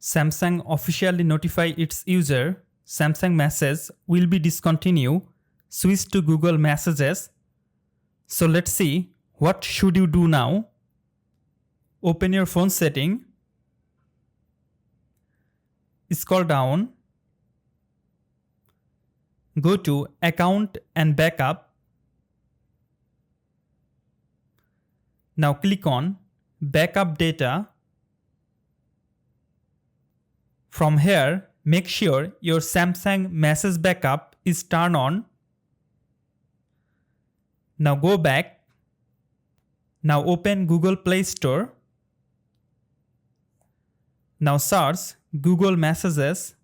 Samsung officially notify its user Samsung message will be discontinued. Switch to Google Messages. So let's see what should you do now. Open your phone setting. Scroll down. Go to Account and Backup. Now click on Backup Data. From here, make sure your Samsung Message Backup is turned on. Now go back. Now open Google Play Store. Now search Google Messages.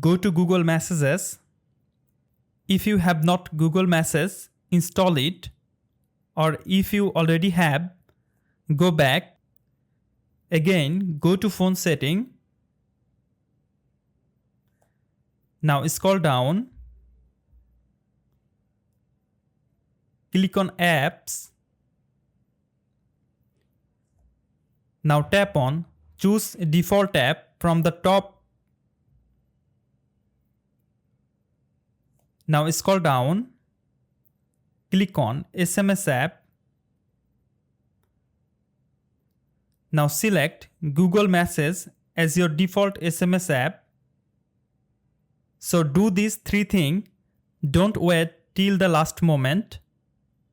Go to Google Messages. If you have not Google Messages, install it. Or if you already have, go back. Again, go to phone setting. Now scroll down. Click on Apps. Now tap on Choose Default app from the top. Now scroll down. Click on SMS app. Now select Google Messages as your default SMS app. So do these three things. Don't wait till the last moment.